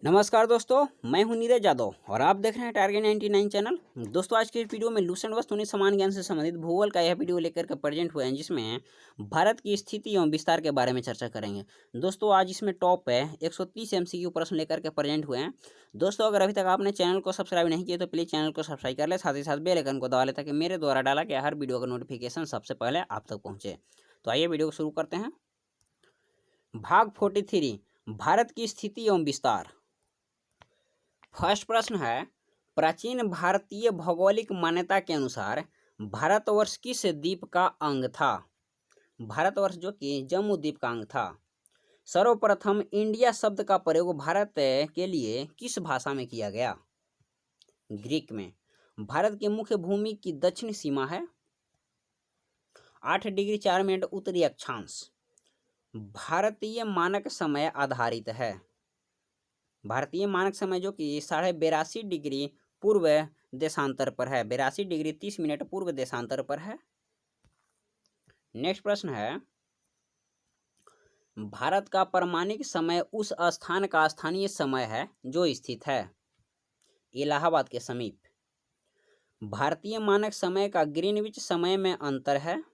नमस्कार दोस्तों, मैं हूं नीरज यादव और आप देख रहे हैं टारगेट 99 चैनल। दोस्तों, आज की इस वीडियो में लूसेंट व शून्य समान ज्ञान से संबंधित भूगोल का यह वीडियो लेकर के प्रेजेंट हुए हैं, जिसमें भारत की स्थिति एवं विस्तार के बारे में चर्चा करेंगे। दोस्तों, आज इसमें टॉप है 130 MCQ प्रश्न लेकर के प्रेजेंट हुए हैं। दोस्तों, अगर अभी तक आपने चैनल को सब्सक्राइब नहीं किया तो प्लीज़ चैनल को सब्सक्राइब कर ले, साथ ही साथ बेल आइकन को दबा ले ताकि मेरे द्वारा डाला गया हर वीडियो का नोटिफिकेशन सबसे पहले आप तक पहुँचे। तो आइए वीडियो को शुरू करते हैं। भाग 43, भारत की स्थिति एवं विस्तार। फर्स्ट प्रश्न है, प्राचीन भारतीय भौगोलिक मान्यता के अनुसार भारतवर्ष किस द्वीप का अंग था? भारतवर्ष जो कि जम्मू द्वीप का अंग था। सर्वप्रथम इंडिया शब्द का प्रयोग भारत के लिए किस भाषा में किया गया? ग्रीक में। भारत की मुख्य भूमि की दक्षिण सीमा है 8 डिग्री 4 मिनट उत्तरी अक्षांश। भारतीय मानक समय आधारित है। भारतीय मानक समय जो कि 82.5 डिग्री पूर्व देशांतर पर है, 82 डिग्री 30 मिनट पूर्व देशांतर पर है। नेक्स्ट प्रश्न है, भारत का प्रामाणिक समय उस स्थान का स्थानीय समय है जो स्थित है इलाहाबाद के समीप। भारतीय मानक समय का ग्रीनविच समय में अंतर है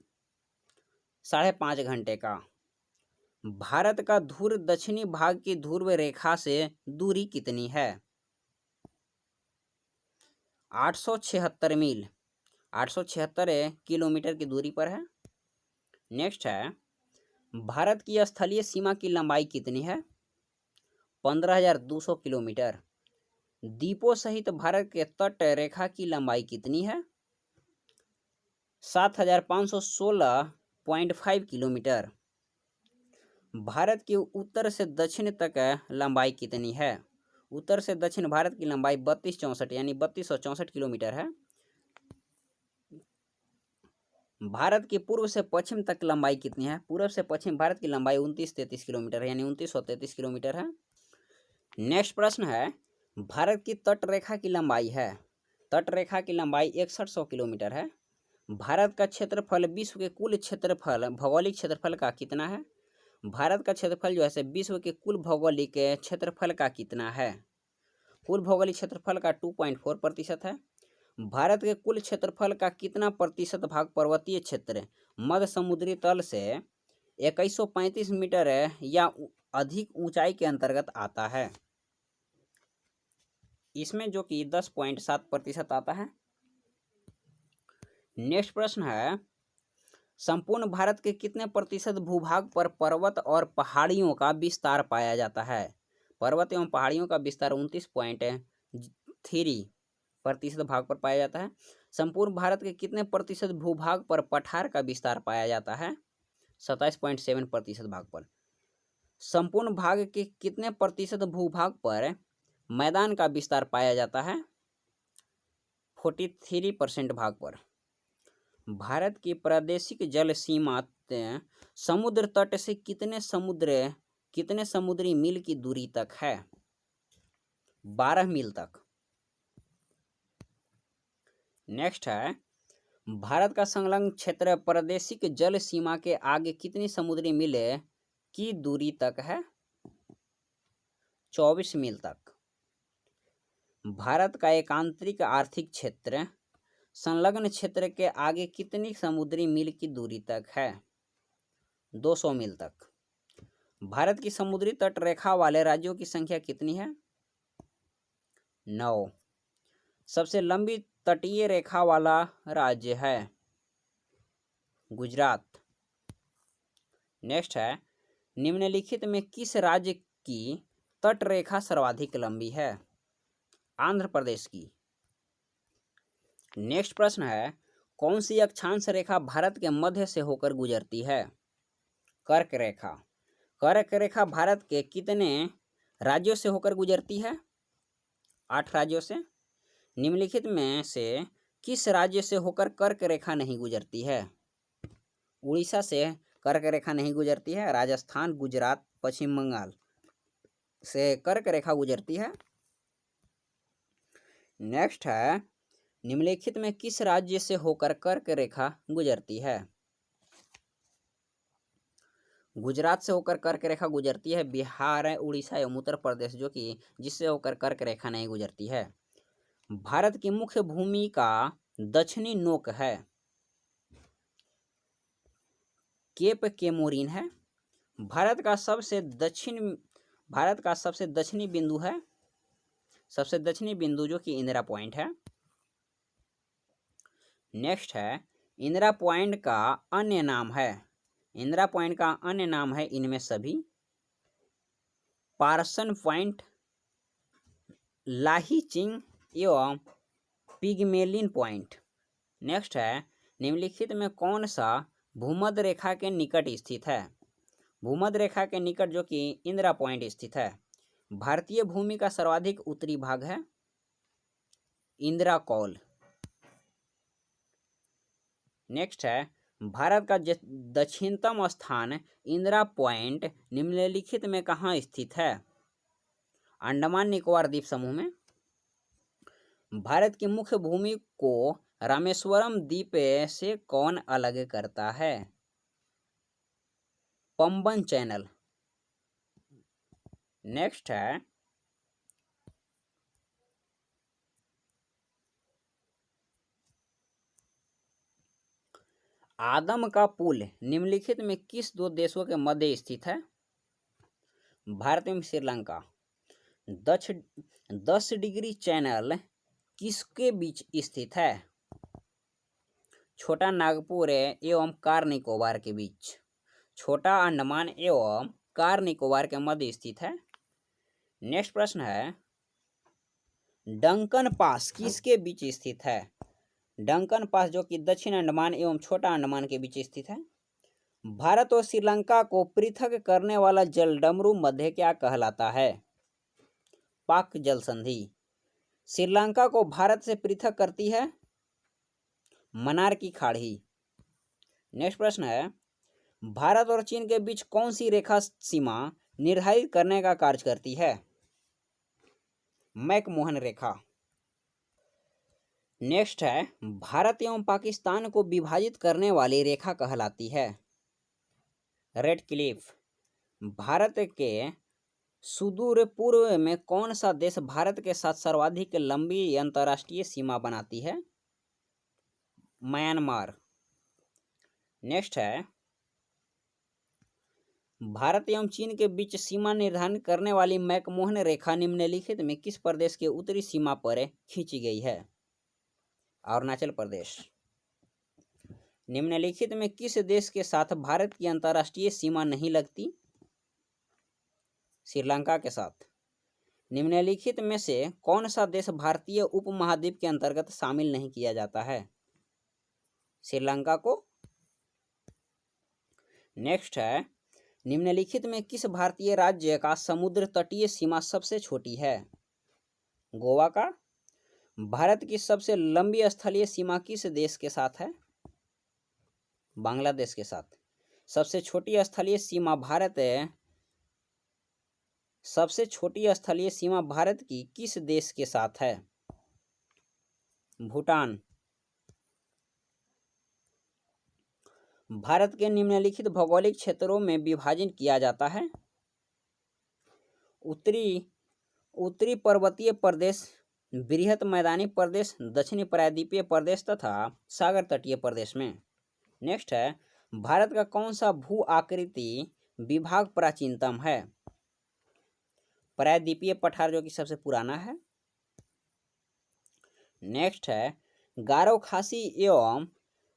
5.5 घंटे का। भारत का ध्रुव दक्षिणी भाग की ध्रुव रेखा से दूरी कितनी है? 876 मील, 876 किलोमीटर की दूरी पर है। नेक्स्ट है, भारत की स्थलीय सीमा की लंबाई कितनी है? 15,200 किलोमीटर। द्वीपों सहित भारत के तट रेखा की लंबाई कितनी है? 7,516.5 किलोमीटर। भारत की उत्तर से दक्षिण तक लंबाई कितनी है? उत्तर से दक्षिण भारत की लंबाई 3264 यानी 3264 किलोमीटर है। भारत की पूर्व से पश्चिम तक लंबाई कितनी है? पूर्व से पश्चिम भारत की लंबाई 2933 किलोमीटर है, यानी 2933 किलोमीटर है। नेक्स्ट प्रश्न है, भारत की तट रेखा की लंबाई है, तट रेखा की लंबाई 6100 किलोमीटर है। भारत का क्षेत्रफल विश्व के कुल क्षेत्रफल भौगोलिक क्षेत्रफल का कितना है? भारत का क्षेत्रफल जो है विश्व के कुल भौगोलिक क्षेत्रफल का कितना है? कुल भौगोलिक क्षेत्रफल का 2.4% है। भारत के कुल क्षेत्रफल का कितना प्रतिशत भाग पर्वतीय क्षेत्र मध्य समुद्री तल से 2135 मीटर या अधिक ऊंचाई के अंतर्गत आता है? इसमें जो कि 10.7% आता है। नेक्स्ट प्रश्न है, संपूर्ण भारत के कितने प्रतिशत भूभाग पर पर्वत और पहाड़ियों का विस्तार पाया जाता है? पर्वत एवं पहाड़ियों का विस्तार 29.3% भाग पर पाया जाता है। संपूर्ण भारत के कितने प्रतिशत भूभाग पर पठार का विस्तार पाया जाता है? 27.7% भाग पर। संपूर्ण भाग के कितने प्रतिशत भूभाग पर मैदान का विस्तार पाया जाता है? 43% भाग पर। भारत की प्रादेशिक जल सीमा समुद्र तट से कितने समुद्री मील की दूरी तक है? 12 मील तक। नेक्स्ट है, भारत का संलग्न क्षेत्र प्रादेशिक जल सीमा के आगे कितनी समुद्री मील की दूरी तक है? 24 मील तक। भारत का एकांतरिक आर्थिक क्षेत्र संलग्न क्षेत्र के आगे कितनी समुद्री मील की दूरी तक है? 200 मील तक। भारत की समुद्री तट रेखा वाले राज्यों की संख्या कितनी है? 9। सबसे लंबी तटीय रेखा वाला राज्य है गुजरात। नेक्स्ट है, निम्नलिखित में किस राज्य की तट रेखा सर्वाधिक लंबी है? आंध्र प्रदेश की। नेक्स्ट प्रश्न है, कौन सी अक्षांश रेखा भारत के मध्य से होकर गुजरती है? कर्क रेखा। कर्क रेखा भारत के कितने राज्यों से होकर गुजरती है? 8 राज्यों से। निम्नलिखित में से किस राज्य से होकर कर्क रेखा नहीं गुजरती है? उड़ीसा से कर्क रेखा नहीं गुजरती है। राजस्थान, गुजरात, पश्चिम बंगाल से कर्क रेखा गुजरती है। नेक्स्ट है, निम्नलिखित में किस राज्य से होकर कर्क रेखा गुजरती है? गुजरात से होकर कर्क रेखा गुजरती है, बिहार है, उड़ीसा एवं उत्तर प्रदेश जो कि जिससे होकर कर्क रेखा नहीं गुजरती है। भारत की मुख्य भूमि का दक्षिणी नोक है, केप केमोरिन है। भारत का सबसे दक्षिणी बिंदु है, सबसे दक्षिणी बिंदु जो कि इंदिरा पॉइंट है। नेक्स्ट है इंदिरा पॉइंट का अन्य नाम है, इंदिरा पॉइंट का अन्य नाम है इनमें सभी: पार्सन पॉइंट, लाही चिंग एवं पिगमेलिन पॉइंट। नेक्स्ट है निम्नलिखित में कौन सा भूमध्य रेखा के निकट स्थित है? भूमध्य रेखा के निकट जो कि इंदिरा पॉइंट स्थित है। भारतीय भूमि का सर्वाधिक उत्तरी भाग है इंदिरा कौल। नेक्स्ट है भारत का दक्षिणतम स्थान इंदिरा पॉइंट निम्नलिखित में कहाँ स्थित है? अंडमान निकोबार द्वीप समूह में। भारत की मुख्य भूमि को रामेश्वरम द्वीप से कौन अलग करता है? पंबन चैनल। नेक्स्ट है आदम का पुल निम्नलिखित में किस दो देशों के मध्य स्थित है? भारत एवं श्रीलंका। 10 डिग्री चैनल किसके बीच स्थित है? छोटा नागपुर एवं कार निकोबार के बीच। छोटा अंडमान एवं कार निकोबार के मध्य स्थित है। नेक्स्ट प्रश्न है डंकन पास किसके बीच स्थित है? डंकन पास जो कि दक्षिण अंडमान एवं छोटा अंडमान के बीच स्थित है। भारत और श्रीलंका को पृथक करने वाला जलडमरू मध्य क्या कहलाता है? पाक जल संधि। श्रीलंका को भारत से पृथक करती है मन्नार की खाड़ी। नेक्स्ट प्रश्न है भारत और चीन के बीच कौन सी रेखा सीमा निर्धारित करने का कार्य करती है? मैकमोहन रेखा। नेक्स्ट है भारत एवं पाकिस्तान को विभाजित करने वाली रेखा कहलाती है रेड क्लिफ। भारत के सुदूर पूर्व में कौन सा देश भारत के साथ सर्वाधिक लंबी अंतर्राष्ट्रीय सीमा बनाती है? म्यांमार। नेक्स्ट है भारत एवं चीन के बीच सीमा निर्धारित करने वाली मैकमोहन रेखा निम्नलिखित में किस प्रदेश के उत्तरी सीमा पर खींची गई है? अरुणाचल प्रदेश। निम्नलिखित में किस देश के साथ भारत की अंतर्राष्ट्रीय सीमा नहीं लगती? श्रीलंका के साथ। निम्नलिखित में से कौन सा देश भारतीय उपमहाद्वीप के अंतर्गत शामिल नहीं किया जाता है? श्रीलंका को। नेक्स्ट है निम्नलिखित में किस भारतीय राज्य का समुद्र तटीय सीमा सबसे छोटी है? गोवा का। भारत की सबसे लंबी स्थलीय सीमा किस देश के साथ है? बांग्लादेश के साथ। सबसे छोटी स्थलीय सीमा भारत की किस देश के साथ है? भूटान। भारत के निम्नलिखित भौगोलिक क्षेत्रों में विभाजन किया जाता है उत्तरी पर्वतीय प्रदेश, बृहत मैदानी प्रदेश, दक्षिणी प्रायद्वीपीय प्रदेश तथा सागर तटीय प्रदेश में। नेक्स्ट है भारत का कौन सा भू आकृति विभाग प्राचीनतम है? प्रायद्वीपीय पठार जो कि सबसे पुराना है। नेक्स्ट है गारो खासी एवं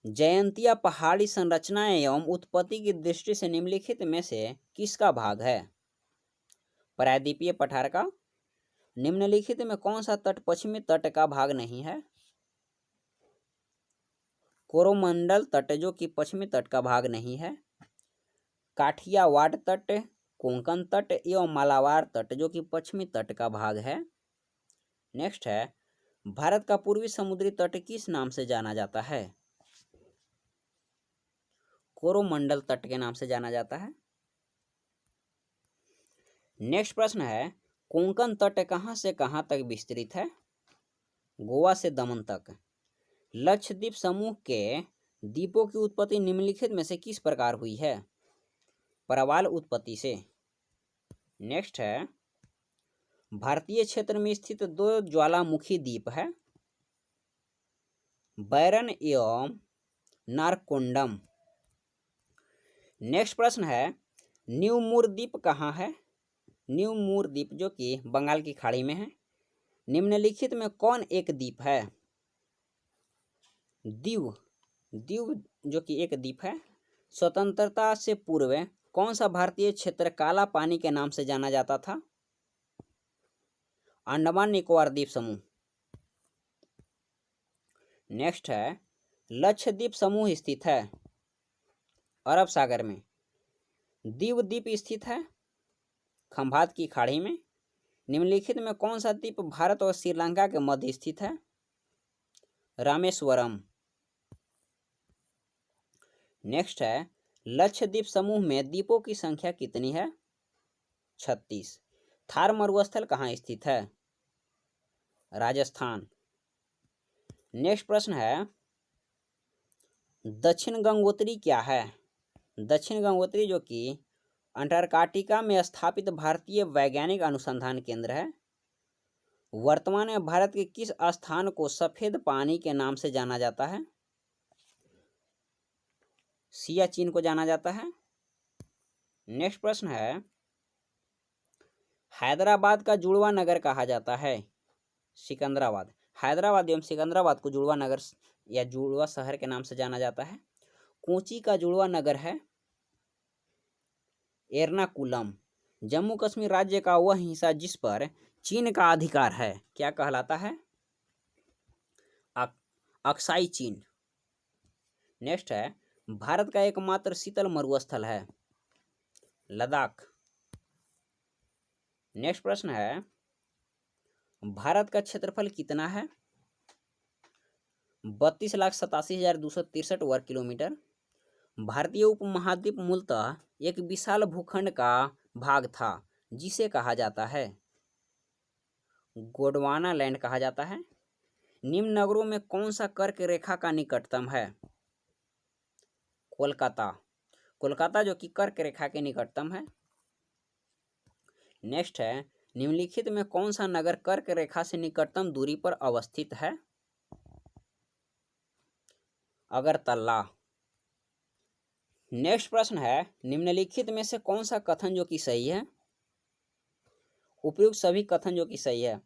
जयंतिया पहाड़ी संरचना एवं उत्पत्ति की दृष्टि से निम्नलिखित में से किसका भाग है? प्रायद्वीपीय पठार का। निम्नलिखित में कौन सा तट पश्चिमी तट का भाग नहीं है? कोरोमंडल तट जो कि पश्चिमी तट का भाग नहीं है। काठियावाड़ तट, कोंकण तट एवं मालाबार तट जो कि पश्चिमी तट का भाग है। नेक्स्ट है भारत का पूर्वी समुद्री तट किस नाम से जाना जाता है? कोरोमंडल तट के नाम से जाना जाता है। नेक्स्ट प्रश्न है कोंकण तट कहां से कहां तक विस्तृत है? गोवा से दमन तक। लक्षद्वीप समूह के द्वीपों की उत्पत्ति निम्नलिखित में से किस प्रकार हुई है? प्रवाल उत्पत्ति से। नेक्स्ट है, भारतीय क्षेत्र में स्थित दो ज्वालामुखी द्वीप है, बैरन एवं नारकोंडम। नेक्स्ट प्रश्न है, न्यू मूर द्वीप कहाँ है? न्यू मूर द्वीप जो कि बंगाल की खाड़ी में है। निम्नलिखित में कौन एक द्वीप है? दीव, दीव जो कि एक द्वीप है। स्वतंत्रता से पूर्व कौन सा भारतीय क्षेत्र काला पानी के नाम से जाना जाता था? अंडमान निकोबार द्वीप समूह। नेक्स्ट है, लक्षद्वीप समूह स्थित है अरब सागर में। दीव द्वीप स्थित है खंभात की खाड़ी में। निम्नलिखित में कौन सा द्वीप भारत और श्रीलंका के मध्य स्थित है? रामेश्वरम। नेक्स्ट है, लक्षद्वीप समूह में द्वीपों की संख्या कितनी है? 36। थार मरुस्थल कहाँ स्थित है? राजस्थान। नेक्स्ट प्रश्न है, दक्षिण गंगोत्री क्या है? दक्षिण गंगोत्री जो कि अंटार्कटिका में स्थापित भारतीय वैज्ञानिक अनुसंधान केंद्र है। वर्तमान में भारत के किस स्थान को सफेद पानी के नाम से जाना जाता है? सियाचिन को जाना जाता है। नेक्स्ट प्रश्न है, हैदराबाद का जुड़वा नगर कहा जाता है? सिकंदराबाद। हैदराबाद एवं सिकंदराबाद को जुड़वा नगर या जुड़वा शहर के नाम से जाना जाता है। कोची का जुड़वा नगर है एर्नाकुलम। जम्मू कश्मीर राज्य का वह हिस्सा जिस पर चीन का अधिकार है क्या कहलाता है? अक्साई चीन। नेक्स्ट है, भारत का एकमात्र शीतल मरुस्थल है लद्दाख। नेक्स्ट प्रश्न है, भारत का क्षेत्रफल कितना है? 32,87,263 वर्ग किलोमीटर। भारतीय उपमहाद्वीप मूलतः एक विशाल भूखंड का भाग था जिसे कहा जाता है गोंडवाना लैंड कहा जाता है। निम्न नगरों में कौन सा कर्क रेखा का निकटतम है? कोलकाता। कोलकाता जो कि कर्क रेखा के निकटतम है। नेक्स्ट है, निम्नलिखित में कौन सा नगर कर्क रेखा से निकटतम दूरी पर अवस्थित है? अगरतला। नेक्स्ट प्रश्न है, निम्नलिखित में से कौन सा कथन जो कि सही है? उपयुक्त सभी कथन जो कि सही है।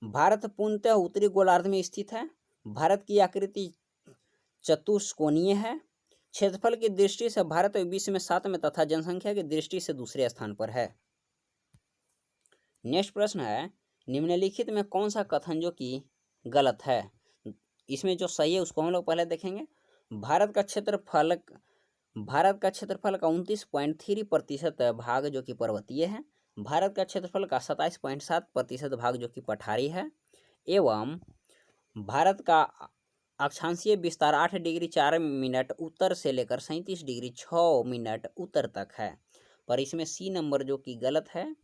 भारत पूर्णतः उत्तरी गोलार्ध में स्थित है। भारत की आकृति चतुष्कोणीय है। क्षेत्रफल की दृष्टि से भारत विश्व में 7 में तथा जनसंख्या की दृष्टि से दूसरे स्थान पर है। नेक्स्ट प्रश्न है, निम्नलिखित में कौन सा कथन जो कि गलत है? इसमें जो सही है उसको हम लोग पहले देखेंगे। भारत का क्षेत्रफल का 29.3% भाग जो कि पर्वतीय है। भारत का क्षेत्रफल का 27.7% भाग जो कि पठारी है। एवं भारत का अक्षांशीय विस्तार 8 डिग्री 4 मिनट उत्तर से लेकर 37 डिग्री 6 मिनट उत्तर तक है। पर इसमें सी नंबर जो कि गलत है।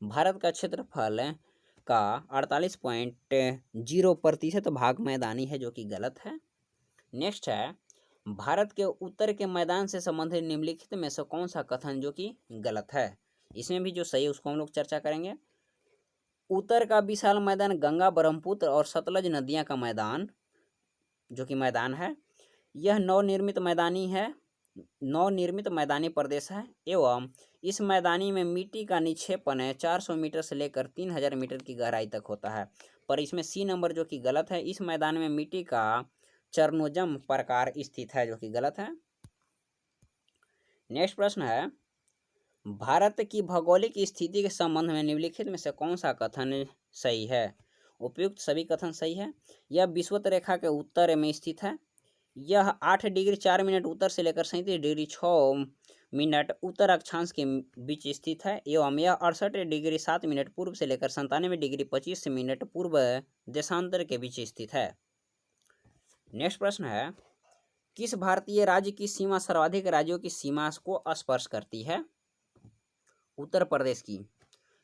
भारत का क्षेत्रफल का 48.0% भाग मैदानी है जो कि गलत है। नेक्स्ट है, भारत के उत्तर के मैदान से संबंधित निम्नलिखित में से कौन सा कथन जो कि गलत है? इसमें भी जो सही है उसको हम लोग चर्चा करेंगे। उत्तर का विशाल मैदान गंगा, ब्रह्मपुत्र और सतलज नदियां का मैदान जो कि मैदान है, यह नवनिर्मित मैदानी प्रदेश है एवं इस मैदानी में मिट्टी का निक्षेपण 400 मीटर से लेकर 3000 मीटर की गहराई तक होता है। पर इसमें सी नंबर जो कि गलत है। इस मैदान में मिट्टी का चरनोजम प्रकार स्थित है जो कि गलत है। नेक्स्ट प्रश्न है, भारत की भौगोलिक स्थिति के संबंध में निम्नलिखित में से कौन सा कथन सही है? उपयुक्त सभी कथन सही है। यह विषुवत रेखा के उत्तर में स्थित है। यह 8 डिग्री 4 मिनट उत्तर से लेकर 37 डिग्री 6 मिनट उत्तर अक्षांश के बीच स्थित है एवं यह 68 डिग्री 7 मिनट पूर्व से लेकर 97 डिग्री 25 मिनट पूर्व देशांतर के बीच स्थित है। नेक्स्ट प्रश्न है, किस भारतीय राज्य की सीमा सर्वाधिक राज्यों की सीमा को स्पर्श करती है? उत्तर प्रदेश की।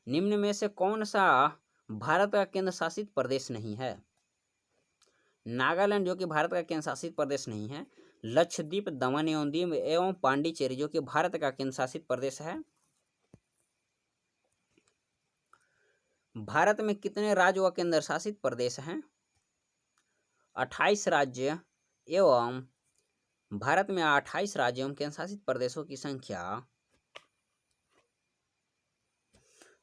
निम्न में से कौन सा भारत का केंद्र शासित प्रदेश नहीं है? नागालैंड जो कि भारत का केंद्र शासित प्रदेश नहीं है। लक्षद्वीप, दमन एवं दीव एवं पांडिचेरी जो कि भारत का केंद्र शासित प्रदेश है। भारत में कितने राज्य व केंद्र शासित प्रदेश हैं? 28 राज्य एवं भारत में 28 राज्यों एवं केंद्र शासित प्रदेशों की संख्या।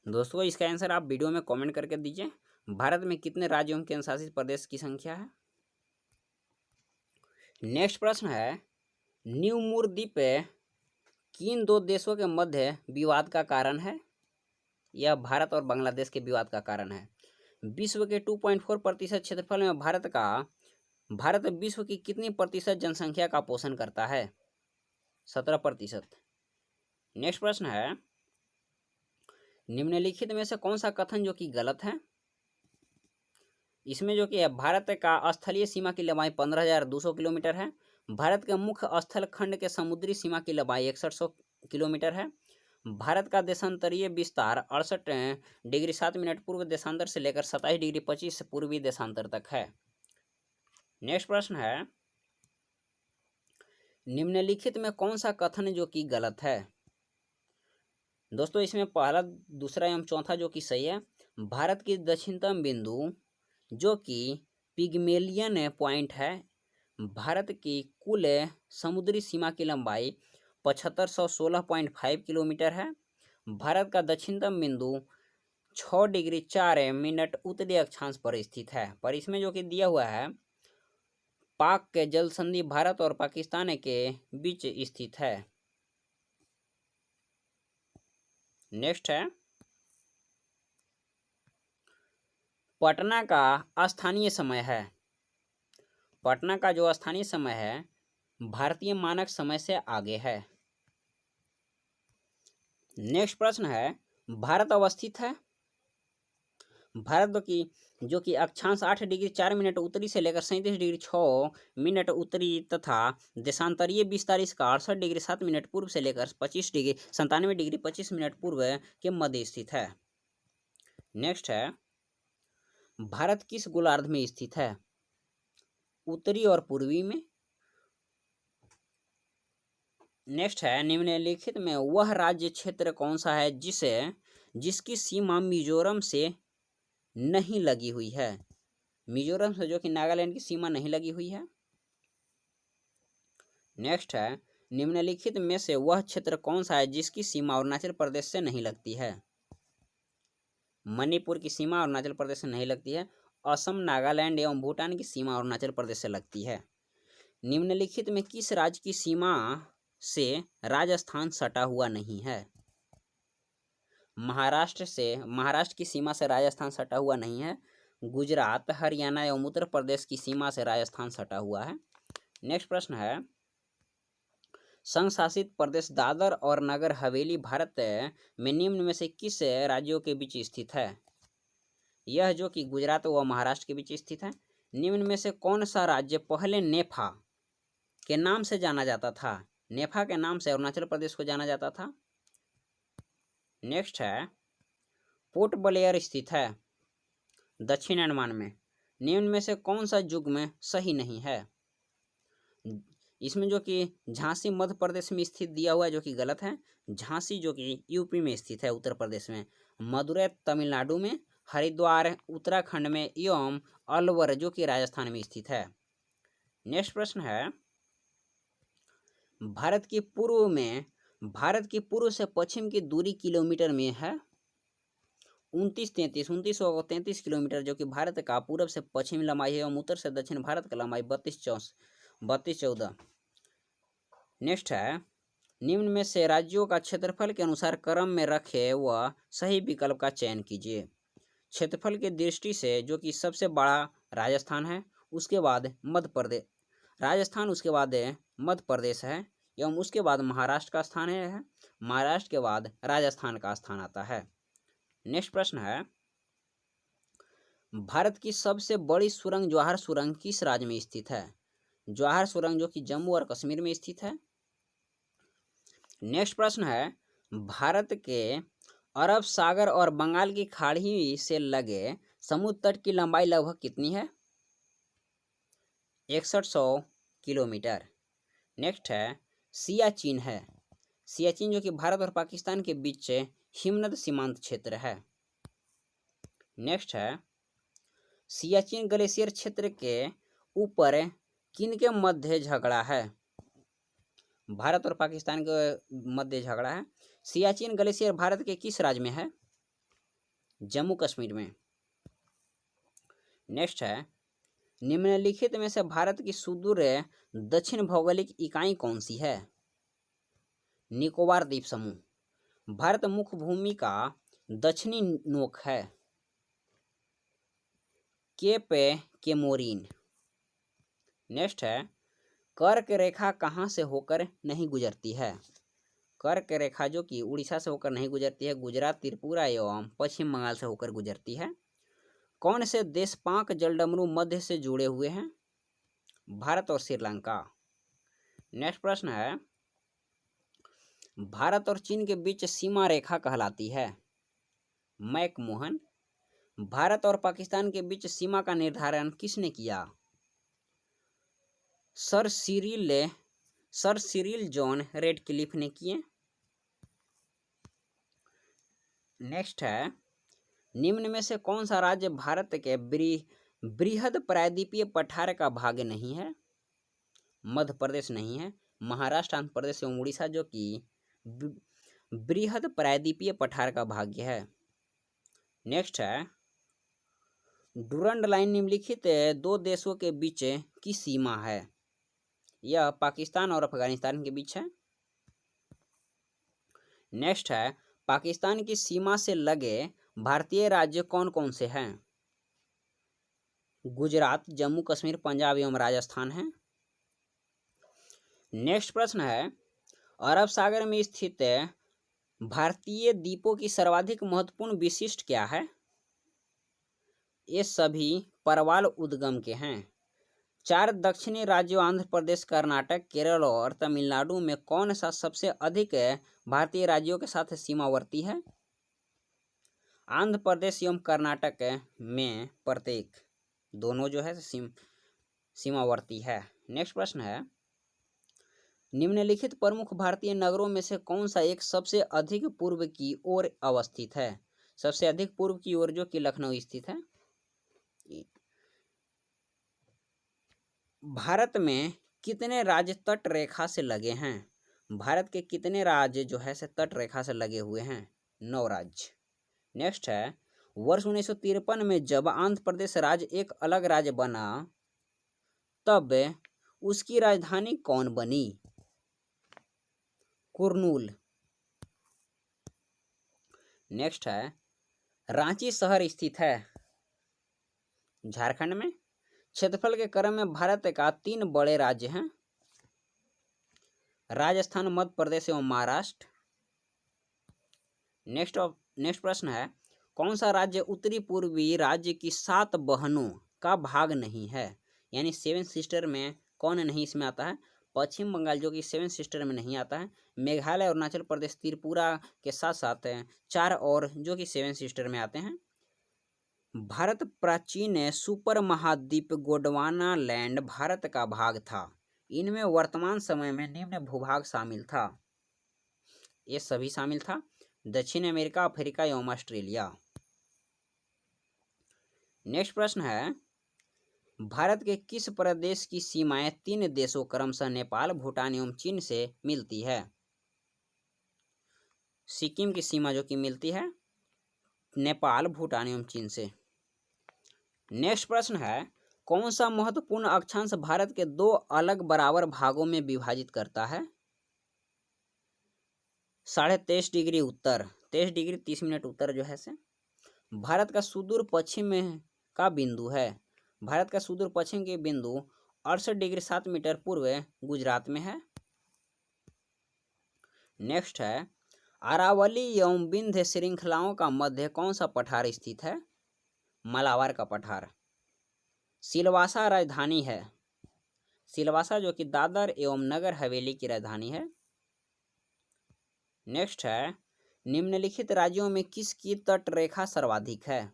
दोस्तों इसका आंसर आप वीडियो में कमेंट करके दीजिए। भारत में कितने राज्यों एवं केंद्र शासित प्रदेश की संख्या है? नेक्स्ट प्रश्न है, न्यू मूर द्वीप किन दो देशों के मध्य विवाद का कारण है? यह भारत और बांग्लादेश के विवाद का कारण है। विश्व के 2.4% क्षेत्रफल में भारत विश्व की कितनी प्रतिशत जनसंख्या का पोषण करता है? 17%। नेक्स्ट प्रश्न है, निम्नलिखित में से कौन सा कथन जो कि गलत है? इसमें जो कि है, भारत का स्थलीय सीमा की लंबाई 15,200 किलोमीटर है। भारत के मुख्य स्थल खंड के समुद्री सीमा की लंबाई 6100 किलोमीटर है। भारत का देशांतरीय विस्तार 68 डिग्री 7 मिनट पूर्व देशांतर से लेकर 27 डिग्री 25 पूर्वी देशांतर तक है। नेक्स्ट प्रश्न है, निम्नलिखित में कौन सा कथन जो कि गलत है? दोस्तों इसमें पहला, दूसरा एवं चौथा जो कि सही है। भारत की दक्षिणतम बिंदु जो कि पिग्मेलियन पॉइंट है, भारत की कुल समुद्री सीमा की लंबाई 7516.5 किलोमीटर है। भारत का दक्षिणतम बिंदु 6 डिग्री 4 मिनट उत्तरी अक्षांश पर स्थित है। पर इसमें जो कि दिया हुआ है, पाक के जल संधि भारत और पाकिस्तान के बीच स्थित है। नेक्स्ट है, पटना का स्थानीय समय है। पटना का जो स्थानीय समय है भारतीय मानक समय से आगे है। नेक्स्ट प्रश्न है, भारत अवस्थित है। भारत की जो कि अक्षांश 8 डिग्री 4 मिनट उत्तरी से लेकर 37 डिग्री 6 मिनट उत्तरी तथा देशांतरीय विस्तार इसका 68 डिग्री 7 मिनट पूर्व से लेकर 97 डिग्री 25 मिनट पूर्व के मध्य स्थित है। नेक्स्ट है, भारत किस गोलार्ध में स्थित है? उत्तरी और पूर्वी में। नेक्स्ट है, निम्नलिखित में वह राज्य क्षेत्र कौन सा है जिसकी सीमा मिजोरम से नहीं लगी हुई है? मिजोरम से जो कि नागालैंड की सीमा नहीं लगी हुई है। नेक्स्ट है, निम्नलिखित में से वह क्षेत्र कौन सा है जिसकी सीमा अरुणाचल प्रदेश से नहीं लगती है? मणिपुर की सीमा अरुणाचल प्रदेश से नहीं लगती है। असम, नागालैंड एवं भूटान की सीमा अरुणाचल प्रदेश से लगती है। निम्नलिखित में किस राज्य की सीमा से राजस्थान सटा हुआ नहीं है? महाराष्ट्र की सीमा से राजस्थान सटा हुआ नहीं है। गुजरात, हरियाणा एवं उत्तर प्रदेश की सीमा से राजस्थान सटा हुआ है। नेक्स्ट प्रश्न है, संघ शासित प्रदेश दादर और नगर हवेली भारत में निम्न में से किस राज्यों के बीच स्थित है? यह जो कि गुजरात व महाराष्ट्र के बीच स्थित है। निम्न में से कौन सा राज्य पहले नेफा के नाम से जाना जाता था? नेफा के नाम से अरुणाचल प्रदेश को जाना जाता था। नेक्स्ट है, पोर्ट ब्लेयर स्थित है दक्षिण अंडमान में। निम्न में से कौन सा युग्म सही नहीं है? इसमें जो कि झांसी मध्य प्रदेश में स्थित दिया हुआ है जो कि गलत है। झांसी जो कि यूपी में स्थित है उत्तर प्रदेश में। मदुरै तमिलनाडु में, हरिद्वार उत्तराखंड में एवं अलवर जो कि राजस्थान में स्थित है। नेक्स्ट प्रश्न है, भारत की पूर्व से पश्चिम की दूरी किलोमीटर में है। 2933 किलोमीटर जो कि भारत का पूर्व से पश्चिम लंबाई है एवं उत्तर से दक्षिण भारत का लंबाई 3214। नेक्स्ट है, निम्न में से राज्यों का क्षेत्रफल के अनुसार क्रम में रखे व सही विकल्प का चयन कीजिए। क्षेत्रफल की दृष्टि से जो कि सबसे बड़ा राजस्थान है, उसके बाद मध्य प्रदेश, राजस्थान उसके बाद मध्य प्रदेश है एवं उसके बाद महाराष्ट्र का स्थान है। महाराष्ट्र के बाद राजस्थान का स्थान आता है। नेक्स्ट प्रश्न है, भारत की सबसे बड़ी सुरंग जवाहर सुरंग किस राज्य में स्थित है? जवाहर सुरंग जो कि जम्मू और कश्मीर में स्थित है। नेक्स्ट प्रश्न है, भारत के अरब सागर और बंगाल की खाड़ी से लगे समुद्र तट की लंबाई लगभग कितनी है? 6100 किलोमीटर। नेक्स्ट है सियाचिन है। सियाचिन जो कि भारत और पाकिस्तान के बीच हिमनद सीमांत क्षेत्र है। नेक्स्ट है सियाचिन ग्लेशियर क्षेत्र के ऊपर किनके मध्य झगड़ा है? भारत और पाकिस्तान के मध्य झगड़ा है। सियाचिन ग्लेशियर भारत के किस राज्य में है? जम्मू कश्मीर में। नेक्स्ट है निम्नलिखित में से भारत की सुदूर दक्षिण भौगोलिक इकाई कौन सी है? निकोबार द्वीप समूह। भारत मुख्य भूमि का दक्षिणी नोक है। Cap Comorin. नेक्स्ट है कर्क रेखा कहाँ से होकर नहीं गुजरती है? कर्क रेखा जो कि उड़ीसा से होकर नहीं गुजरती है, गुजरात, त्रिपुरा एवं पश्चिम बंगाल से होकर गुजरती है। कौन से देश पाक जलडमरू मध्य से जुड़े हुए हैं? भारत और श्रीलंका। नेक्स्ट प्रश्न है भारत और चीन के बीच सीमा रेखा कहलाती है? मैकमोहन। भारत और पाकिस्तान के बीच सीमा का निर्धारण किसने किया? सर सिरिल जॉन रेडक्लिफ ने किए। नेक्स्ट है निम्न में से कौन सा राज्य भारत के बृहद प्रायद्वीपीय पठार का भाग नहीं है? मध्य प्रदेश नहीं है। महाराष्ट्र, आंध्र प्रदेश एवं उड़ीसा जो कि बृहद प्रायद्वीपीय पठार का भाग्य है। नेक्स्ट है डुरंड लाइन निम्नलिखित दो देशों के बीच की सीमा है। यह पाकिस्तान और अफगानिस्तान के बीच है। नेक्स्ट है पाकिस्तान की सीमा से लगे भारतीय राज्य कौन कौन से हैं? गुजरात, जम्मू कश्मीर, पंजाब एवं राजस्थान है। नेक्स्ट प्रश्न है अरब सागर में स्थित भारतीय द्वीपों की सर्वाधिक महत्वपूर्ण विशिष्ट क्या है? ये सभी परवाल उद्गम के हैं। 4 दक्षिणी राज्यों आंध्र प्रदेश, कर्नाटक, केरल और तमिलनाडु में कौन सा सबसे अधिक भारतीय राज्यों के साथ सीमावर्ती है? आंध्र प्रदेश एवं कर्नाटक में प्रत्येक दोनों जो है सीमावर्ती है। नेक्स्ट प्रश्न है निम्नलिखित प्रमुख भारतीय नगरों में से कौन सा एक सबसे अधिक पूर्व की ओर अवस्थित है? सबसे अधिक पूर्व की ओर जो कि लखनऊ स्थित है। भारत में कितने राज्य तट रेखा से लगे हैं? भारत के कितने राज्य जो है से तट रेखा से लगे हुए हैं? 9 राज्य। नेक्स्ट है वर्ष 1953 में जब आंध्र प्रदेश राज्य एक अलग राज्य बना तब उसकी राजधानी कौन बनी? कुर्नूल। नेक्स्ट है रांची शहर स्थित है झारखंड में। क्षेत्रफल के क्रम में भारत का 3 बड़े राज्य हैं राजस्थान, मध्य प्रदेश एवं महाराष्ट्र। नेक्स्ट प्रश्न है कौन सा राज्य उत्तरी पूर्वी राज्य की 7 बहनों का भाग नहीं है? यानी 7 सिस्टर में कौन नहीं इसमें आता है? पश्चिम बंगाल जो कि 7 सिस्टर में नहीं आता है। मेघालय, अरुणाचल प्रदेश, त्रिपुरा के साथ साथ 4 और जो कि 7 सिस्टर में आते हैं। भारत प्राचीन सुपर महाद्वीप गोंडवाना लैंड भारत का भाग था। इनमें वर्तमान समय में निम्न भूभाग शामिल था। ये सभी शामिल था दक्षिण अमेरिका, अफ्रीका एवं ऑस्ट्रेलिया। नेक्स्ट प्रश्न है भारत के किस प्रदेश की सीमाएं 3 देशों क्रमशः नेपाल, भूटान एवं चीन से मिलती है? सिक्किम की सीमा जो कि मिलती है नेपाल, भूटान एवं चीन से। नेक्स्ट प्रश्न है कौन सा महत्वपूर्ण अक्षांश भारत के 2 अलग बराबर भागों में विभाजित करता है? 23.5 डिग्री उत्तर, 23 डिग्री 30 मिनट उत्तर जो है से भारत का सुदूर पश्चिम का बिंदु है। भारत का सुदूर पश्चिम के बिंदु 68 डिग्री 7 मीटर पूर्व गुजरात में है। नेक्स्ट है अरावली एवं विंध्य श्रृंखलाओं का मध्य कौन सा पठार स्थित है? मालाबार का पठार। सिलवासा राजधानी है। सिलवासा जो कि दादर एवं नगर हवेली की राजधानी है। नेक्स्ट है निम्नलिखित राज्यों में किसकी तट रेखा सर्वाधिक है?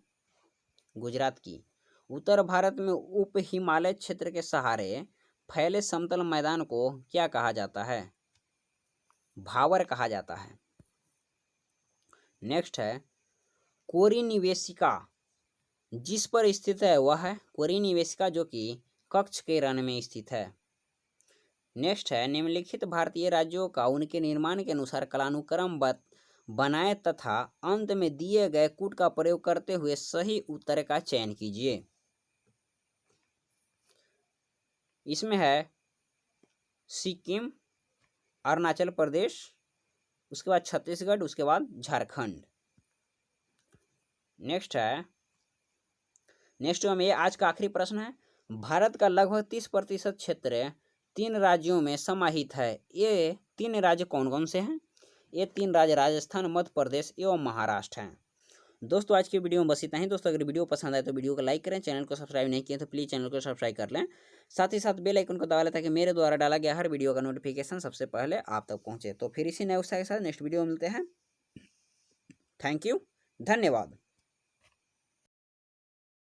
गुजरात की। उत्तर भारत में उप हिमालय क्षेत्र के सहारे फैले समतल मैदान को क्या कहा जाता है? भावर कहा जाता है। नेक्स्ट है कोरी निवेशिका जिस पर स्थित है वह है कोरी निवेशिका जो कि कक्ष के रन में स्थित है। नेक्स्ट है निम्नलिखित भारतीय राज्यों का उनके निर्माण के अनुसार कालानुक्रम बनाए तथा अंत में दिए गए कूट का प्रयोग करते हुए सही उत्तर का चयन कीजिए। इसमें है सिक्किम, अरुणाचल प्रदेश, उसके बाद छत्तीसगढ़, उसके बाद झारखंड। नेक्स्ट में ये आज का आखिरी प्रश्न है। भारत का लगभग 30% क्षेत्र 3 राज्यों में समाहित है। ये 3 राज्य कौन कौन से हैं? ये 3 राज्य राजस्थान, मध्य प्रदेश एवं महाराष्ट्र हैं। दोस्तों आज की वीडियो में बस इतना ही। दोस्तों अगर वीडियो पसंद आए तो वीडियो को लाइक करें, चैनल को सब्सक्राइब नहीं किए तो प्लीज़ चैनल को सब्सक्राइब कर लें, साथ ही साथ बेल आइकन को दबा लें ताकि मेरे द्वारा डाला गया हर वीडियो का नोटिफिकेशन सबसे पहले आप तक पहुंचे। तो फिर इसी नए उत्साह के साथ नेक्स्ट वीडियो में मिलते हैं। थैंक यू, धन्यवाद।